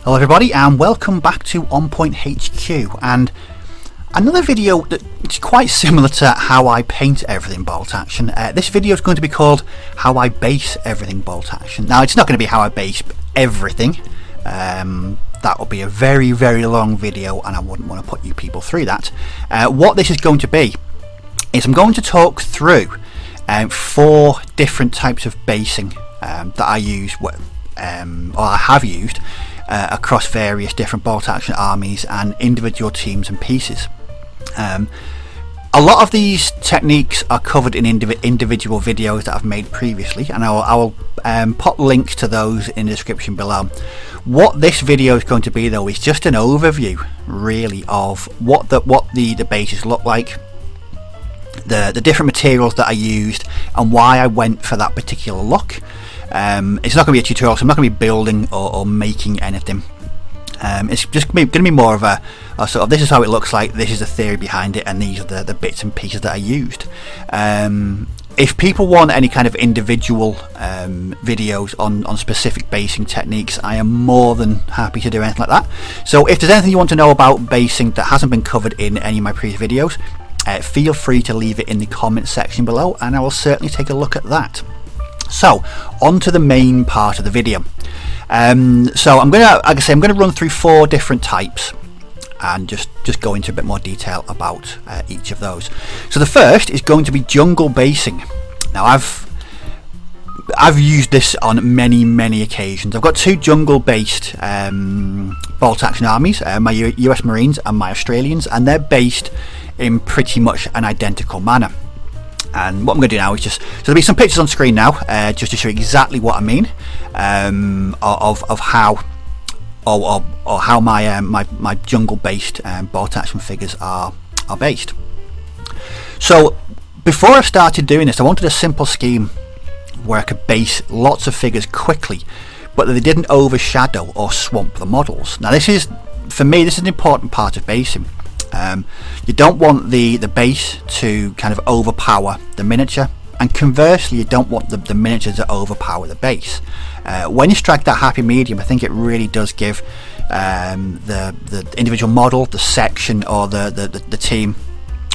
Hello everybody and welcome back to On Point HQ, and another video that's quite similar to how I paint everything bolt action. This video is going to be called How I Base Everything Bolt Action. Now it's not going to be how I base everything, that would be a very long video and I wouldn't want to put you people through that. What this is going to be is I'm going to talk through 4 different types of basing that I use, or I have used across various different bolt action armies and individual teams and pieces. A lot of these techniques are covered in individual videos that I've made previously, and I will pop links to those in the description below. What this video is going to be though is just an overview really of what the bases look like, the different materials that I used and why I went for that particular look. It's not going to be a tutorial, so I'm not going to be building or making anything. It's just going to be more of a sort of, this is how it looks like, this is the theory behind it, and these are the bits and pieces that I used. If people want any kind of individual videos on specific basing techniques, I am more than happy to do anything like that. So if there's anything you want to know about basing that hasn't been covered in any of my previous videos, feel free to leave it in the comment section below and I will certainly take a look at that. So on to the main part of the video. So I'm going to, like I say, I'm going to run through 4 different types and just go into a bit more detail about each of those. So the first is going to be jungle basing. Now I've used this on many occasions. I've got 2 jungle based bolt action armies, my US Marines and my Australians, and they're based in pretty much an identical manner. And what I'm going to do now is so there'll be some pictures on screen now, just to show you exactly what I mean, of how or how my jungle based bolt action figures are based. So before I started doing this, I wanted a simple scheme where I could base lots of figures quickly, but that they didn't overshadow or swamp the models. Now this is, for me, this is an important part of basing. You don't want the base to kind of overpower the miniature, and conversely you don't want the miniature to overpower the base. When you strike that happy medium, I think it really does give the individual model, the section, or the team,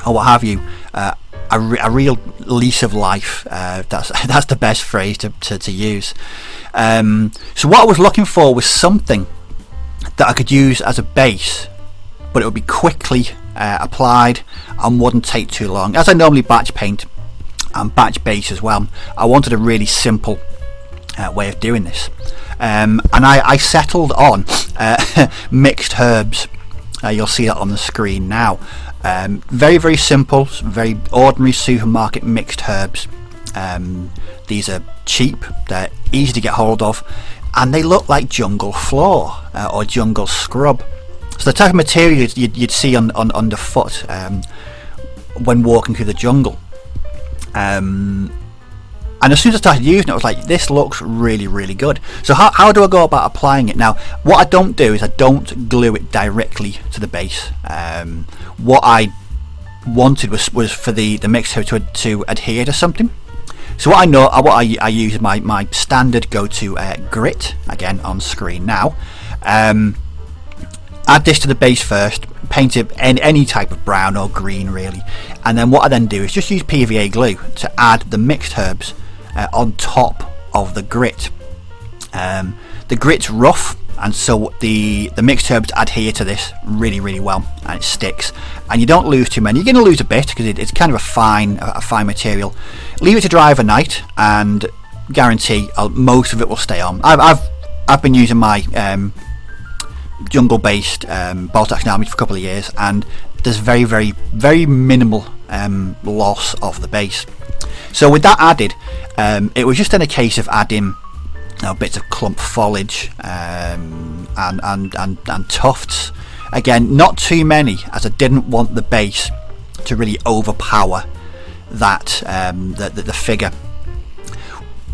or what have you, a real lease of life. That's the best phrase to use. So what I was looking for was something that I could use as a base, but it would be quickly applied and wouldn't take too long. As I normally batch paint and batch base as well, I wanted a really simple way of doing this, and I settled on mixed herbs. You'll see that on the screen now. Very simple, very ordinary supermarket mixed herbs. These are cheap, they're easy to get hold of, and they look like jungle floor or jungle scrub. So the type of material you'd see on underfoot when walking through the jungle. And as soon as I started using it, I was like, this looks really good. So how do I go about applying it? Now, what I don't do is I don't glue it directly to the base. What I wanted was for the mixer to adhere to something. So what I use is my standard go-to grit, again on screen now. Add this to the base first, paint it any type of brown or green really, and then what I then do is just use PVA glue to add the mixed herbs on top of the grit. The grit's rough, and so the mixed herbs adhere to this really well, and it sticks, and you don't lose too many. You're going to lose a bit because it's kind of a fine material. Leave it to dry overnight and guarantee most of it will stay on. I've been using my jungle based bolt action armies for a couple of years, and there's very minimal loss of the base. So with that added, it was just in a case of adding bits of clump foliage and tufts. Again, not too many, as I didn't want the base to really overpower that the figure.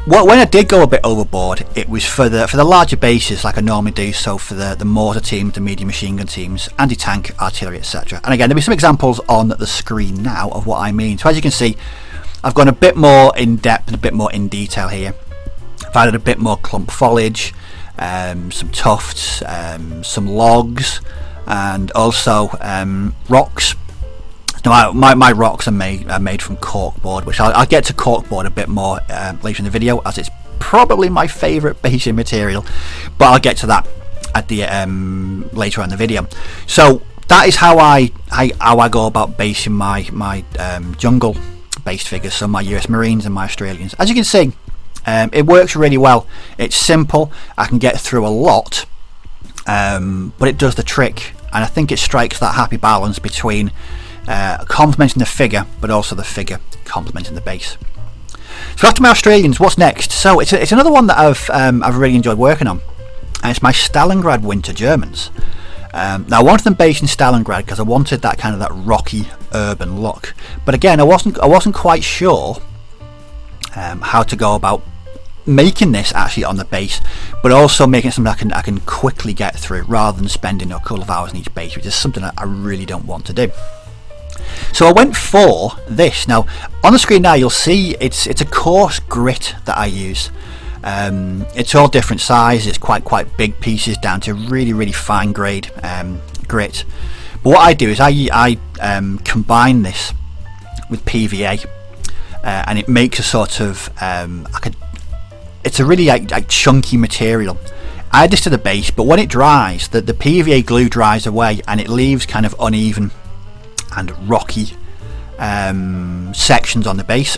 When I did go a bit overboard, it was for the larger bases like I normally do, so for the mortar teams, the medium machine gun teams, anti-tank, artillery, etc. And again, there'll be some examples on the screen now of what I mean. So as you can see, I've gone a bit more in depth and a bit more in detail here. I've added a bit more clump foliage, some tufts, some logs, and also rocks. Now my rocks are made from corkboard, which I'll get to corkboard a bit more later in the video, as it's probably my favourite basing material, but I'll get to that at the later on in the video. So that is how I go about basing my jungle based figures, so my US Marines and my Australians. As you can see, it works really well. It's simple, I can get through a lot, but it does the trick, and I think it strikes that happy balance between complementing the figure but also the figure complementing the base. So after my Australians, what's next? So it's another one that I've really enjoyed working on, and it's my Stalingrad winter Germans. Now I wanted them based in Stalingrad because I wanted that kind of that rocky urban look, but again I wasn't quite sure how to go about making this actually on the base, but also making it something I can quickly get through rather than spending a couple of hours in each base, which is something that I really don't want to do. So I went for this. Now on the screen now you'll see it's a coarse grit that I use. It's all different sizes. It's quite big pieces down to really fine grade grit. But what I do is I combine this with PVA, and it makes a sort of it's a really like chunky material. I add this to the base, but when it dries, the PVA glue dries away and it leaves kind of uneven and rocky sections on the base,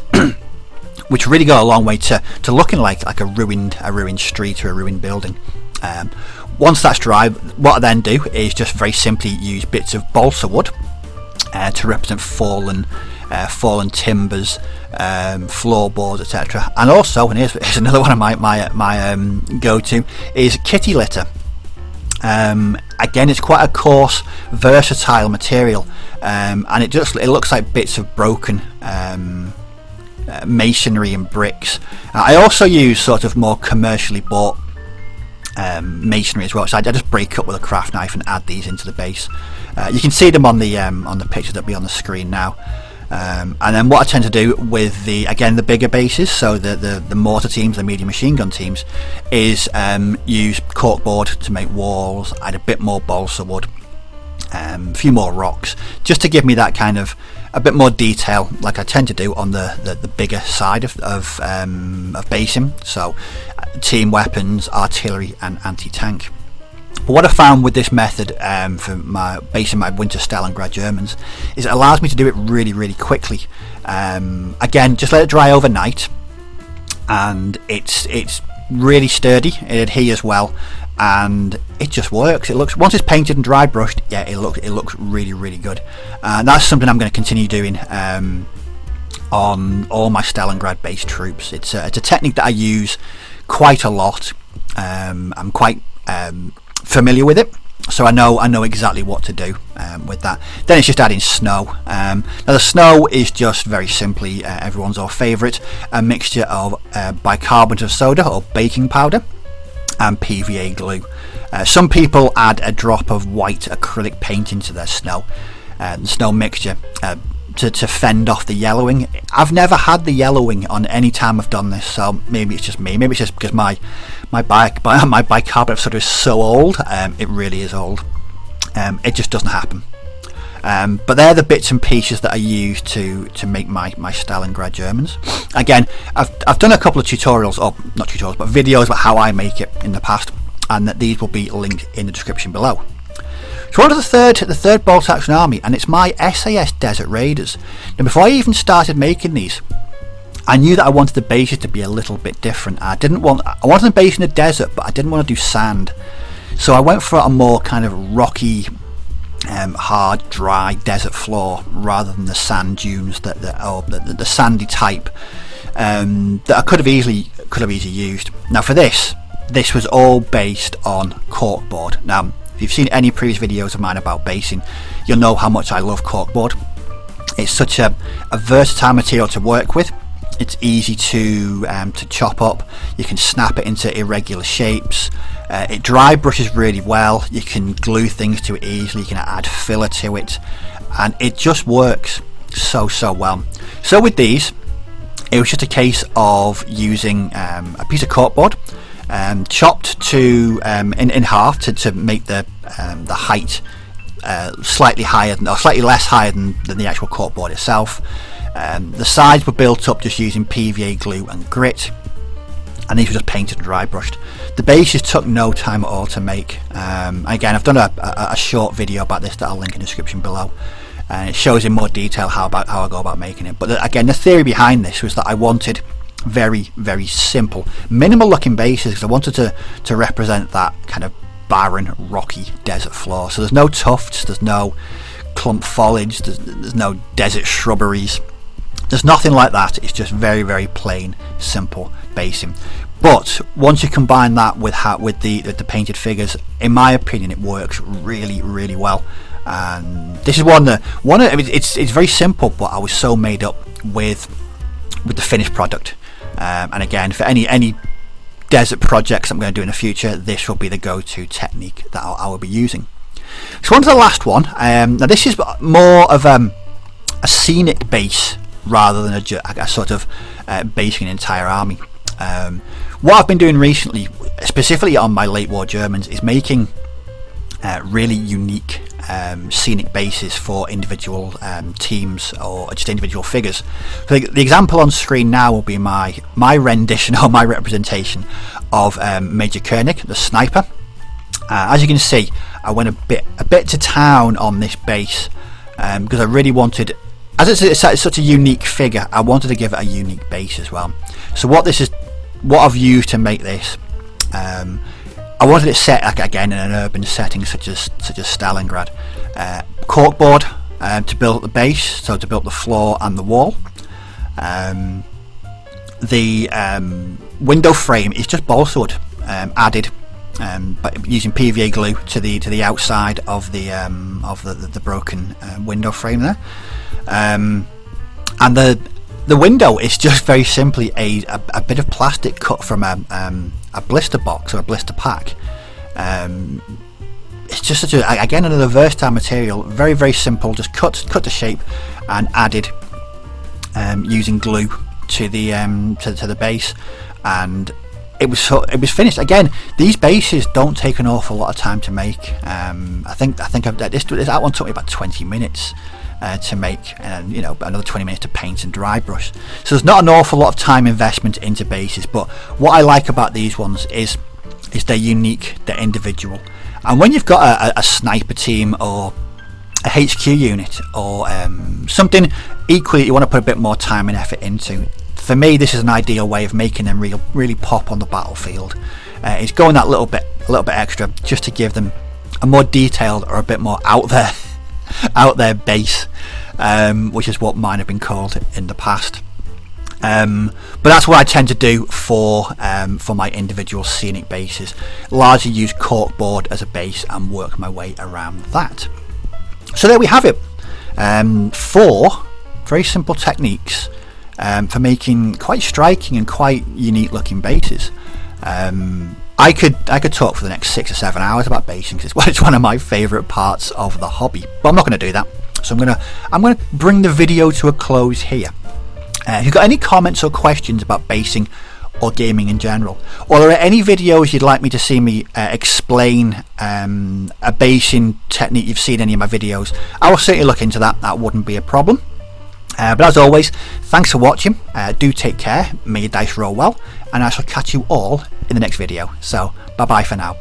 which really go a long way to looking like a ruined street or a ruined building. Once that's dry, what I then do is just very simply use bits of balsa wood to represent fallen timbers, floorboards, etc. And also, and here's another one of my go-to, is kitty litter. Again, it's quite a coarse, versatile material, and it looks like bits of broken masonry and bricks. I also use sort of more commercially bought masonry as well, so I just break up with a craft knife and add these into the base. You can see them on the picture that'll be on the screen now. And then what I tend to do with the bigger bases, so the mortar teams, the medium machine gun teams, is use corkboard to make walls, add a bit more balsa wood, a few more rocks, just to give me that kind of a bit more detail, like I tend to do on the bigger side of basing, so team weapons, artillery and anti-tank. But what I found with this method for basing my winter Stalingrad Germans is it allows me to do it really quickly. Again, just let it dry overnight, and it's really sturdy, it adheres well, and it just works. It looks, once it's painted and dry brushed, yeah, it looks really good. And that's something I'm going to continue doing on all my Stalingrad based troops. It's a technique that I use quite a lot. I'm quite familiar with it, so I know exactly what to do with that. Then it's just adding snow. Now the snow is just very simply everyone's our favourite, a mixture of bicarbonate of soda or baking powder and PVA glue. Some people add a drop of white acrylic paint into their snow mixture to fend off the yellowing. I've never had the yellowing on any time I've done this, so maybe it's just me. Maybe it's just because my bicarbonate soda is so old. It really is old. It just doesn't happen. But they're the bits and pieces that I use to make my Stalingrad Germans. Again, I've done a couple of tutorials, or not tutorials, but videos about how I make it in the past, and that these will be linked in the description below. So on to the third bolt action army, and it's my SAS Desert Raiders. Now before I even started making these, I knew that I wanted the bases to be a little bit different. I wanted them based in the desert, but I didn't want to do sand. So I went for a more kind of rocky, hard, dry desert floor rather than the sand dunes the sandy type that I could have easily used. Now for this was all based on corkboard. Now if you've seen any previous videos of mine about basing, you'll know how much I love corkboard. It's such a versatile material to work with. It's easy to chop up. You can snap it into irregular shapes. It dry brushes really well. You can glue things to it easily. You can add filler to it, and it just works so well. So with these, it was just a case of using a piece of corkboard, chopped to in half to make the height slightly higher or slightly less higher than the actual corkboard itself. The sides were built up just using PVA glue and grit, and these were just painted and dry brushed. The bases took no time at all to make. Again, I've done a short video about this that I'll link in the description below, and it shows in more detail how I go about making it. But again, the theory behind this was that I wanted very, very simple, minimal looking bases, because I wanted to represent that kind of barren, rocky desert floor. So there's no tufts, there's no clump foliage, there's no desert shrubberies, there's nothing like that. It's just very, very plain, simple basing. But once you combine that with the painted figures, in my opinion, it works really, really well. And this is one. I mean, it's very simple, but I was so made up with the finished product. And again, for any desert projects I'm going to do in the future, this will be the go-to technique that I will be using. So on to the last one. Now this is more of a scenic base rather than a sort of basing an entire army. What I've been doing recently, specifically on my late war Germans, is making really unique scenic bases for individual teams or just individual figures. So the example on screen now will be my rendition or my representation of Major Koenig, the sniper. As you can see, I went a bit to town on this base because I really wanted, as it's such a unique figure, I wanted to give it a unique base as well. So what I've used to make this, I wanted it set again in an urban setting such as Stalingrad. Corkboard to build the base, so to build the floor and the wall. The window frame is just balsa wood added but using PVA glue to the outside of the broken window frame there. And the window is just very simply a bit of plastic cut from a blister box or a blister pack. It's just such again another versatile material, very, very simple, just cut to shape and added using glue to the base, and it was finished. Again, these bases don't take an awful lot of time to make. I think that one took me about 20 minutes to make, and another 20 minutes to paint and dry brush. So there's not an awful lot of time investment into bases, but what I like about these ones is they're unique, they're individual. And when you've got a sniper team or a HQ unit or something equally you want to put a bit more time and effort into, for me this is an ideal way of making them really pop on the battlefield. It's going that little bit extra just to give them a more detailed or a bit more out there base, which is what mine have been called in the past. But that's what I tend to do for my individual scenic bases. Largely use corkboard as a base and work my way around that. So there we have it. 4 very simple techniques for making quite striking and quite unique looking bases. I could talk for the next 6 or 7 hours about basing because it's one of my favourite parts of the hobby, but I'm not going to do that. So I'm going to bring the video to a close here. If you've got any comments or questions about basing or gaming in general, or are there any videos you'd like me to see me explain a basing technique you've seen in any of my videos, I will certainly look into that. That wouldn't be a problem. But as always, thanks for watching. Do take care, may your dice roll well, and I shall catch you all in the next video. So bye bye for now.